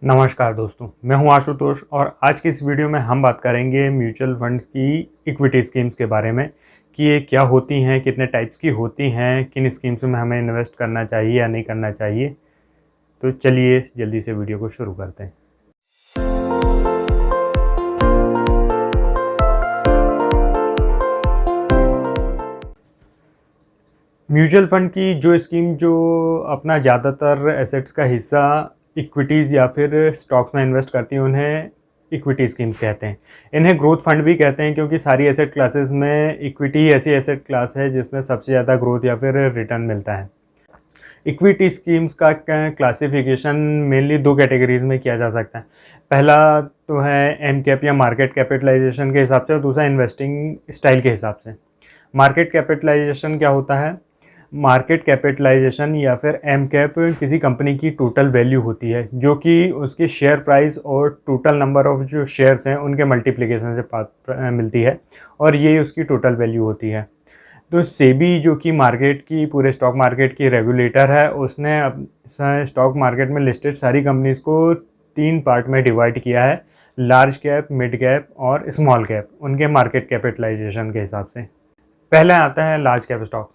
नमस्कार दोस्तों, मैं हूं आशुतोष और आज की इस वीडियो में हम बात करेंगे म्यूचुअल फंड्स की इक्विटी स्कीम्स के बारे में कि ये क्या होती हैं, कितने टाइप्स की होती हैं, किन स्कीम्स में हमें इन्वेस्ट करना चाहिए या नहीं करना चाहिए। तो चलिए जल्दी से वीडियो को शुरू करते हैं। म्यूचुअल फंड की जो स्कीम जो अपना ज़्यादातर एसेट्स का हिस्सा इक्विटीज़ या फिर स्टॉक्स में इन्वेस्ट करती हैं उन्हें इक्विटी स्कीम्स कहते हैं। इन्हें ग्रोथ फंड भी कहते हैं क्योंकि सारी एसेट क्लासेस में इक्विटी ही ऐसी एसेट क्लास है जिसमें सबसे ज़्यादा ग्रोथ या फिर रिटर्न मिलता है। इक्विटी स्कीम्स का क्लासिफिकेशन मेनली दो कैटेगरीज में किया जा सकता है। पहला तो है एम कैप या मार्केट कैपिटलाइजेशन के हिसाब से और दूसरा इन्वेस्टिंग स्टाइल के हिसाब से। मार्केट कैपिटलाइजेशन क्या होता है? मार्केट कैपिटलाइजेशन या फिर एम कैप किसी कंपनी की टोटल वैल्यू होती है जो कि उसके शेयर प्राइस और टोटल नंबर ऑफ जो शेयर्स हैं उनके मल्टीप्लिकेशन से मिलती है और ये उसकी टोटल वैल्यू होती है। तो सेबी जो कि मार्केट की पूरे स्टॉक मार्केट की रेगुलेटर है, उसने अब स्टॉक मार्केट में लिस्टेड सारी कंपनीज़ को 3 पार्ट में डिवाइड किया है: लार्ज कैप, मिड कैप और स्मॉल कैप, उनके मार्केट कैपिटलाइजेशन के हिसाब से। पहले आता है large cap stocks.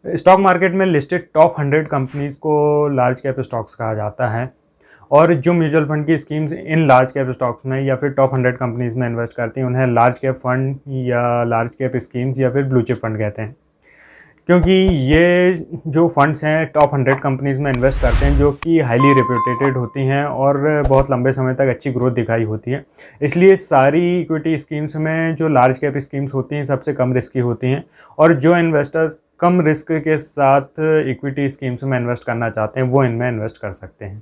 Stock market में लिस्टेड टॉप 100 कंपनीज़ को लार्ज कैप स्टॉक्स कहा जाता है और जो म्यूचुअल फंड की schemes in large cap stocks में या फिर टॉप 100 कंपनीज़ में इन्वेस्ट करती हैं उन्हें लार्ज कैप फंड या लार्ज कैप स्कीम्स या फिर ब्लू चिप फंड कहते हैं, क्योंकि ये जो फंड्स हैं टॉप 100 कंपनीज़ में इन्वेस्ट करते हैं जो कि हाईली रेप्यूटेटेड होती हैं और बहुत लंबे समय तक अच्छी ग्रोथ दिखाई होती है। इसलिए सारी इक्विटी स्कीम्स में जो लार्ज कैप स्कीम्स होती हैं सबसे कम रिस्की होती हैं और जो इन्वेस्टर्स कम रिस्क के साथ इक्विटी स्कीम्स में इन्वेस्ट करना चाहते हैं वो इनमें इन्वेस्ट कर सकते हैं।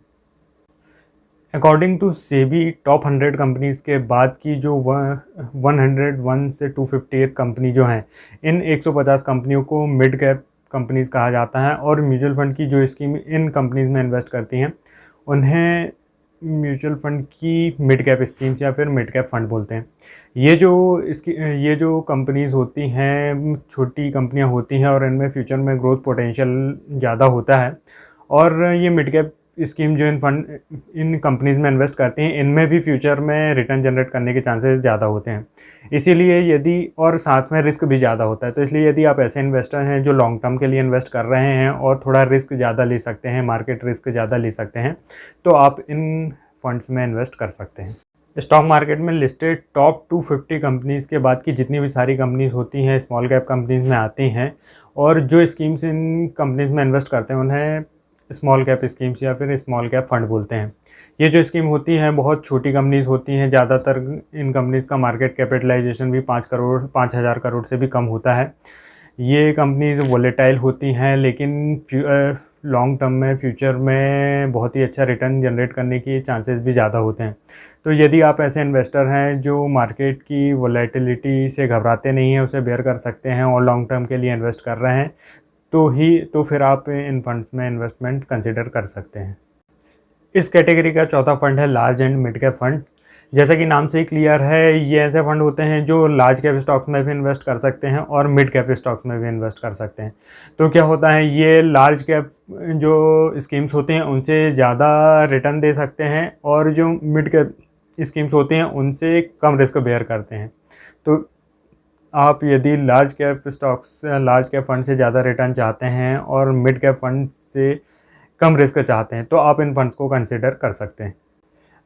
According to SEBI, top 100 companies के बाद की जो 101 से 258 कंपनी जो हैं, इन 150 कंपनियों को मिड कैप कंपनीज़ कहा जाता है और म्यूचुअल फंड की जो स्कीम इन कंपनीज़ में इन्वेस्ट करती हैं उन्हें म्यूचुअल फंड की मिड कैप स्कीम्स या फिर मिड कैप फंड बोलते हैं। ये जो कंपनीज़ होती हैं छोटी कंपनियां होती हैं और इनमें फ्यूचर में ग्रोथ पोटेंशियल ज़्यादा होता है और ये मिड कैप स्कीम जो इन कंपनीज़ में इन्वेस्ट करती हैं इनमें भी फ्यूचर में रिटर्न जनरेट करने के चांसेस ज़्यादा होते हैं। इसीलिए यदि और साथ में रिस्क भी ज़्यादा होता है, तो इसलिए यदि आप ऐसे इन्वेस्टर हैं जो लॉन्ग टर्म के लिए इन्वेस्ट कर रहे हैं और थोड़ा रिस्क ज़्यादा ले सकते हैं, मार्केट रिस्क ज़्यादा ले सकते हैं, तो आप इन फंड्स में इन्वेस्ट कर सकते हैं। स्टॉक मार्केट में लिस्टेड टॉप 250 कंपनीज़ के बाद की जितनी भी सारी कंपनीज़ होती हैं स्मॉल कैप कंपनीज़ में आती हैं और जो स्कीम्स इन कंपनीज़ में इन्वेस्ट करते हैं उन्हें स्मॉल कैप स्कीम्स या फिर स्मॉल कैप फंड बोलते हैं। ये जो स्कीम होती हैं बहुत छोटी कंपनीज़ होती हैं, ज़्यादातर इन कंपनीज़ का मार्केट कैपिटलाइजेशन भी 5,000 करोड़ से भी कम होता है। ये कंपनीज़ वोलेटाइल होती हैं लेकिन लॉन्ग टर्म में फ्यूचर में बहुत ही अच्छा रिटर्न जनरेट करने की चांसेस भी ज़्यादा होते हैं। तो यदि आप ऐसे इन्वेस्टर हैं जो मार्केट की वोलेटिलिटी से घबराते नहीं हैं, उसे बेयर कर सकते हैं और लॉन्ग टर्म के लिए इन्वेस्ट कर रहे हैं, तो फिर आप इन फंड्स में इन्वेस्टमेंट कंसिडर कर सकते हैं। इस कैटेगरी का चौथा फंड है large and mid cap fund. जैसा कि नाम से ही क्लियर है, ये ऐसे फंड होते हैं जो लार्ज कैप स्टॉक्स में भी इन्वेस्ट कर सकते हैं और मिड कैप स्टॉक्स में भी इन्वेस्ट कर सकते हैं। तो क्या होता है, ये लार्ज कैप जो स्कीम्स होती हैं उनसे ज़्यादा रिटर्न दे सकते हैं और जो मिड कैप स्कीम्स होती हैं उनसे कम रिस्क बेयर करते हैं। तो आप यदि लार्ज कैप फंड से ज़्यादा रिटर्न चाहते हैं और मिड कैप फंड से कम रिस्क चाहते हैं तो आप इन फंड्स को कंसिडर कर सकते हैं।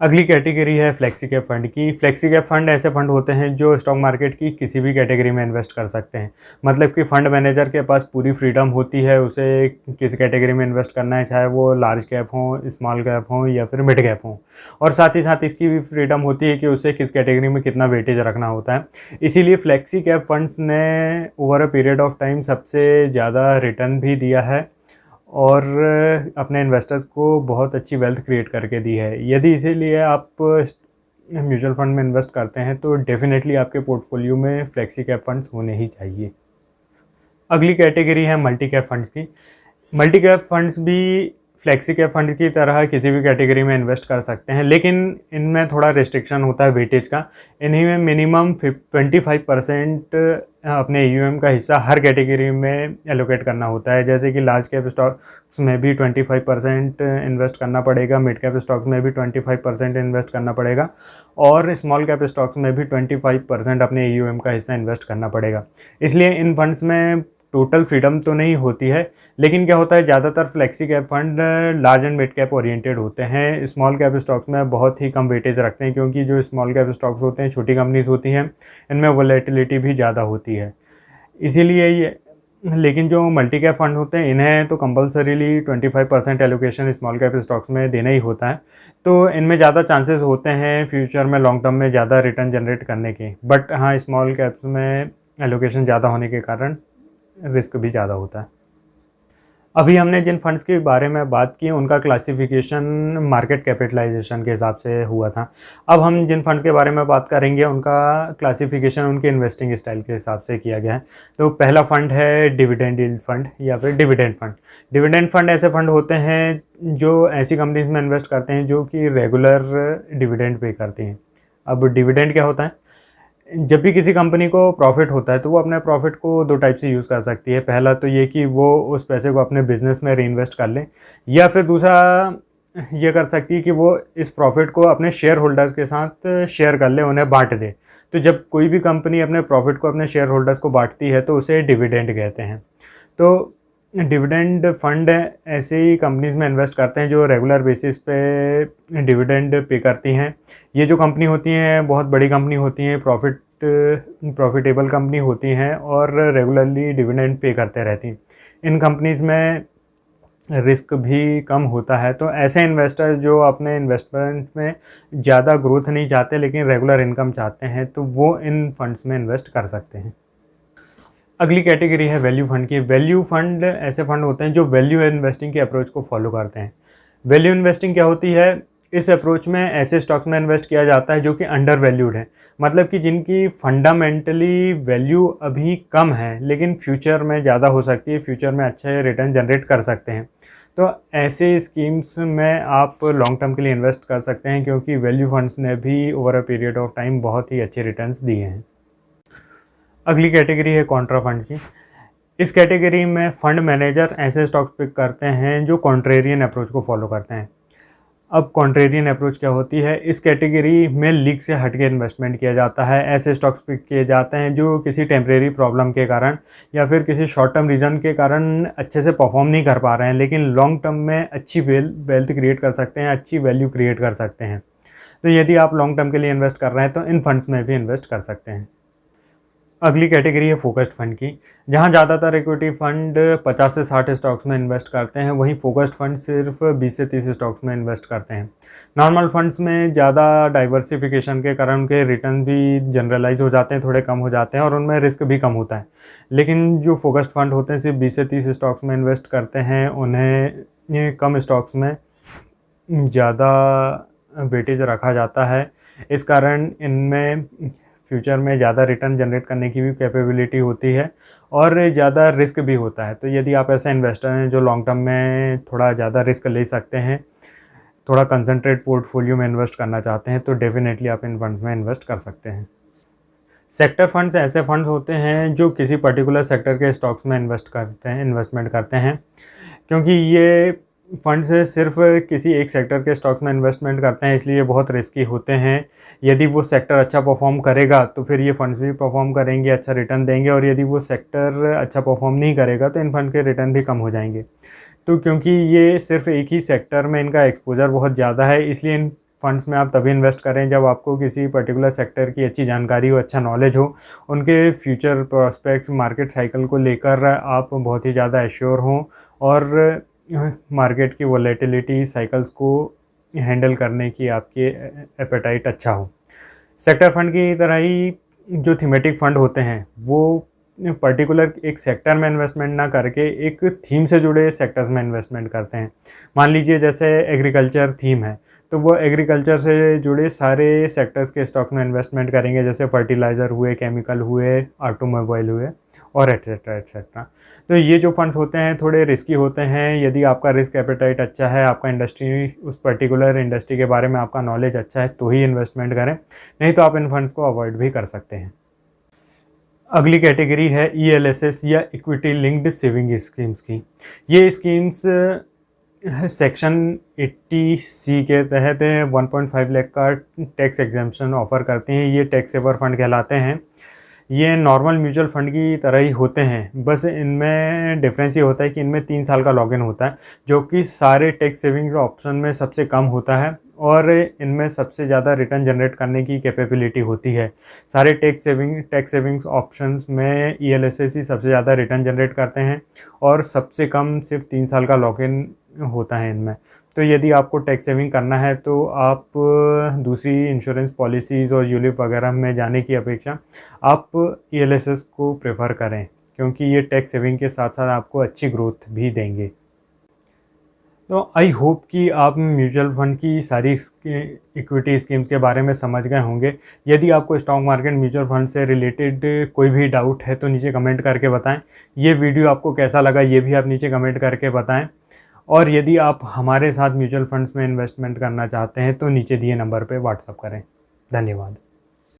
अगली कैटेगरी है फ्लेक्सी कैप फंड की। फ्लेक्सी कैप फंड ऐसे फंड होते हैं जो स्टॉक मार्केट की किसी भी कैटेगरी में इन्वेस्ट कर सकते हैं। मतलब कि फंड मैनेजर के पास पूरी फ्रीडम होती है उसे किस कैटेगरी में इन्वेस्ट करना है, चाहे वो लार्ज कैप हो, स्मॉल कैप हो या फिर मिड कैप हो, और साथ ही साथ इसकी भी फ्रीडम होती है कि उसे किस कैटेगरी में कितना वेटेज रखना होता है। इसीलिए फ्लेक्सी कैप फंड्स ने over a period of time सबसे ज़्यादा रिटर्न भी दिया है और अपने इन्वेस्टर्स को बहुत अच्छी वेल्थ क्रिएट करके दी है। यदि इसीलिए आप म्यूचुअल फंड में इन्वेस्ट करते हैं तो डेफिनेटली आपके पोर्टफोलियो में फ्लेक्सी कैप फंड्स होने ही चाहिए। अगली कैटेगरी है मल्टी कैप फंड्स की। मल्टी कैप फंड्स भी फ्लेक्सी कैप फंड की तरह किसी भी कैटेगरी में इन्वेस्ट कर सकते हैं, लेकिन इनमें थोड़ा रिस्ट्रिक्शन होता है वेटेज का। इन्हीं में मिनिमम 25% अपने AUM का हिस्सा हर कैटेगरी में एलोकेट करना होता है। जैसे कि लार्ज कैप स्टॉक्स में भी 25% इन्वेस्ट करना पड़ेगा, मिड कैप स्टॉक्स में भी 25% इन्वेस्ट करना पड़ेगा, और स्मॉल कैप स्टॉक्स में भी 25% अपने AUM का हिस्सा इन्वेस्ट करना पड़ेगा। इसलिए इन फंड्स में टोटल फ्रीडम तो नहीं होती है, लेकिन क्या होता है, ज़्यादातर flexi cap fund large and mid cap oriented होते हैं। स्मॉल कैप स्टॉक्स में बहुत ही कम वेटेज रखते हैं, क्योंकि जो स्मॉल कैप स्टॉक्स होते हैं छोटी कंपनीज होती हैं, इनमें वोलेटिलिटी भी ज़्यादा होती है, इसीलिए ये। लेकिन जो मल्टी कैप फंड होते हैं, इन्हें तो compulsorily 25% allocation small cap stocks में देना ही होता है। तो इनमें ज़्यादा चांसेस होते हैं फ्यूचर में लॉन्ग टर्म में ज़्यादा रिटर्न जनरेट करने के। बट हाँ, स्मॉल कैप्स में एलोकेशन ज़्यादा होने के कारण रिस्क भी ज़्यादा होता है। अभी हमने जिन फंड्स के बारे में बात की उनका क्लासिफिकेशन मार्केट कैपिटलाइजेशन के हिसाब से हुआ था। अब हम जिन फंड्स के बारे में बात करेंगे उनका क्लासिफिकेशन उनके इन्वेस्टिंग स्टाइल के हिसाब से किया गया है। तो पहला फंड है डिविडेंड यील्ड फंड या फिर डिविडेंड फंड। डिविडेंड फंड ऐसे फंड होते हैं जो ऐसी कंपनीज में इन्वेस्ट करते हैं जो कि रेगुलर डिविडेंड पे करती हैं। अब डिविडेंड क्या होता है? जब भी किसी कंपनी को प्रॉफिट होता है तो वो अपने प्रॉफिट को दो टाइप से यूज़ कर सकती है। पहला तो ये कि वो उस पैसे को अपने बिजनेस में रीइन्वेस्ट कर ले, या फिर दूसरा ये कर सकती है कि वो इस प्रॉफिट को अपने शेयर होल्डर्स के साथ शेयर कर ले, उन्हें बांट दे। तो जब कोई भी कंपनी अपने प्रॉफिट को अपने शेयर होल्डर्स को बांटती है तो उसे डिविडेंड कहते हैं। तो डिविडेंड फंड ऐसे ही कंपनीज में इन्वेस्ट करते हैं जो रेगुलर बेसिस पे डिविडेंड पे करती हैं। ये जो कंपनी होती हैं बहुत बड़ी कंपनी होती हैं, प्रॉफिटेबल कंपनी होती हैं और रेगुलरली डिविडेंड पे करते रहती हैं। इन कंपनीज में रिस्क भी कम होता है। तो ऐसे इन्वेस्टर्स जो अपने इन्वेस्टमेंट में ज़्यादा ग्रोथ नहीं चाहते लेकिन रेगुलर इनकम चाहते हैं, तो वो इन फंड्स में इन्वेस्ट कर सकते हैं। अगली कैटेगरी है वैल्यू फंड की। वैल्यू फंड ऐसे फंड होते हैं जो वैल्यू इन्वेस्टिंग के अप्रोच को फॉलो करते हैं। वैल्यू इन्वेस्टिंग क्या होती है? इस अप्रोच में ऐसे स्टॉक्स में इन्वेस्ट किया जाता है जो कि अंडर वैल्यूड है, मतलब कि जिनकी फंडामेंटली वैल्यू अभी कम है लेकिन फ्यूचर में ज़्यादा हो सकती है, फ्यूचर में अच्छे रिटर्न जनरेट कर सकते हैं। तो ऐसे स्कीम्स में आप लॉन्ग टर्म के लिए इन्वेस्ट कर सकते हैं, क्योंकि वैल्यू फंड्स ने भी over a period of time बहुत ही अच्छे रिटर्न्स दिए हैं। अगली कैटेगरी है कॉन्ट्रा फंड की। इस कैटेगरी में फंड मैनेजर ऐसे स्टॉक्स पिक करते हैं जो कॉन्ट्रेरियन अप्रोच को फॉलो करते हैं। अब कॉन्ट्रेरियन अप्रोच क्या होती है? इस कैटेगरी में लीग से हटके इन्वेस्टमेंट किया जाता है। ऐसे स्टॉक्स पिक किए जाते हैं जो किसी टेम्परेरी प्रॉब्लम के कारण या फिर किसी शॉर्ट टर्म रीज़न के कारण अच्छे से परफॉर्म नहीं कर पा रहे हैं, लेकिन लॉन्ग टर्म में अच्छी वेल्थ क्रिएट कर सकते हैं, अच्छी वैल्यू क्रिएट कर सकते हैं। तो यदि आप लॉन्ग टर्म के लिए इन्वेस्ट कर रहे हैं तो इन फंड्स में भी इन्वेस्ट कर सकते हैं। अगली कैटेगरी है फोकस्ड फंड की, जहां ज़्यादातर इक्विटी फंड 50 से 60 स्टॉक्स में इन्वेस्ट करते हैं, वहीं फोकस्ड फंड सिर्फ 20 से 30 स्टॉक्स में इन्वेस्ट करते हैं। नॉर्मल फंड्स में ज़्यादा डाइवर्सिफिकेशन के कारण उनके रिटर्न भी जनरलाइज हो जाते हैं, थोड़े कम हो जाते हैं और उनमें रिस्क भी कम होता है। लेकिन जो फोकस्ड फंड होते हैं सिर्फ 20 से 30 स्टॉक्स में इन्वेस्ट करते हैं, उन्हें ये कम स्टॉक्स में ज़्यादा वेटेज रखा जाता है। इस कारण इनमें फ्यूचर में ज़्यादा रिटर्न जनरेट करने की भी कैपेबिलिटी होती है और ज़्यादा रिस्क भी होता है। तो यदि आप ऐसे इन्वेस्टर हैं जो लॉन्ग टर्म में थोड़ा ज़्यादा रिस्क ले सकते हैं, थोड़ा कंसंट्रेट पोर्टफोलियो में इन्वेस्ट करना चाहते हैं, तो डेफिनेटली आप इन फंड्स में इन्वेस्ट कर सकते हैं। सेक्टर फंड्स ऐसे फंड्स होते हैं जो किसी पर्टिकुलर सेक्टर के स्टॉक्स में इन्वेस्टमेंट करते हैं। क्योंकि ये फंड्स सिर्फ किसी एक सेक्टर के स्टॉक्स में इन्वेस्टमेंट करते हैं, इसलिए बहुत रिस्की होते हैं। यदि वो सेक्टर अच्छा परफॉर्म करेगा तो फिर ये फंड्स भी परफॉर्म करेंगे, अच्छा रिटर्न देंगे, और यदि वो सेक्टर अच्छा परफॉर्म नहीं करेगा तो इन फंड के रिटर्न भी कम हो जाएंगे। तो क्योंकि ये सिर्फ एक ही सेक्टर में इनका एक्सपोजर बहुत ज़्यादा है, इसलिए इन फंड्स में आप तभी इन्वेस्ट करें जब आपको किसी पर्टिकुलर सेक्टर की अच्छी जानकारी हो, अच्छा नॉलेज हो, उनके फ्यूचर प्रोस्पेक्ट्स, मार्केट साइकिल को लेकर आप बहुत ही ज़्यादा एश्योर हों और मार्केट की वोलेटिलिटी साइकिल्स को हैंडल करने की आपके एपेटाइट अच्छा हो। सेक्टर फंड की तरह ही जो थीमेटिक फंड होते हैं वो पर्टिकुलर एक सेक्टर में इन्वेस्टमेंट ना करके एक थीम से जुड़े सेक्टर्स में इन्वेस्टमेंट करते हैं। मान लीजिए जैसे एग्रीकल्चर थीम है, तो वो एग्रीकल्चर से जुड़े सारे सेक्टर्स के स्टॉक में इन्वेस्टमेंट करेंगे, जैसे फर्टिलाइज़र हुए, केमिकल हुए, ऑटोमोबाइल हुए और एट्सेट्रा एट्सेट्रा। तो ये जो फंड्स होते हैं थोड़े रिस्की होते हैं। यदि आपका रिस्क एपेटाइट अच्छा है, आपका इंडस्ट्री, उस पर्टिकुलर इंडस्ट्री के बारे में आपका नॉलेज अच्छा है, तो ही इन्वेस्टमेंट करें, नहीं तो आप इन फंड्स को अवॉइड भी कर सकते हैं। अगली कैटेगरी है ELSS या इक्विटी लिंक्ड सेविंग स्कीम्स की। ये स्कीम्स सेक्शन 80C के तहत 1.5 लाख का टैक्स एग्जेम्पशन ऑफ़र करती हैं। ये टैक्स सेवर फंड कहलाते हैं। ये नॉर्मल म्यूचुअल फंड की तरह ही होते हैं, बस इनमें डिफरेंस ये होता है कि इनमें 3 साल का लॉगिन होता है, जो कि सारे टैक्स सेविंग्स ऑप्शन में सबसे कम होता है और इनमें सबसे ज़्यादा रिटर्न जनरेट करने की कैपेबिलिटी होती है। सारे टैक्स सेविंग्स ऑप्शंस में ELSS ही सबसे ज़्यादा रिटर्न जनरेट करते हैं और सबसे कम सिर्फ 3 साल का लॉगिन होता है इनमें। तो यदि आपको टैक्स सेविंग करना है तो आप दूसरी इंश्योरेंस पॉलिसीज़ और यूलिप वगैरह में जाने की अपेक्षा आप ELSS को प्रेफर करें, क्योंकि ये टैक्स सेविंग के साथ साथ आपको अच्छी ग्रोथ भी देंगे। तो आई होप कि आप म्यूचुअल फंड की सारी इक्विटी स्कीम्स के बारे में समझ गए होंगे। यदि आपको स्टॉक मार्केट म्यूचुअल फंड से रिलेटेड कोई भी डाउट है तो नीचे कमेंट करके बताएं। ये वीडियो आपको कैसा लगा ये भी आप नीचे कमेंट करके बताएं। और यदि आप हमारे साथ म्यूचुअल फंड्स में इन्वेस्टमेंट करना चाहते हैं तो नीचे दिए नंबर पर व्हाट्सअप करें। धन्यवाद।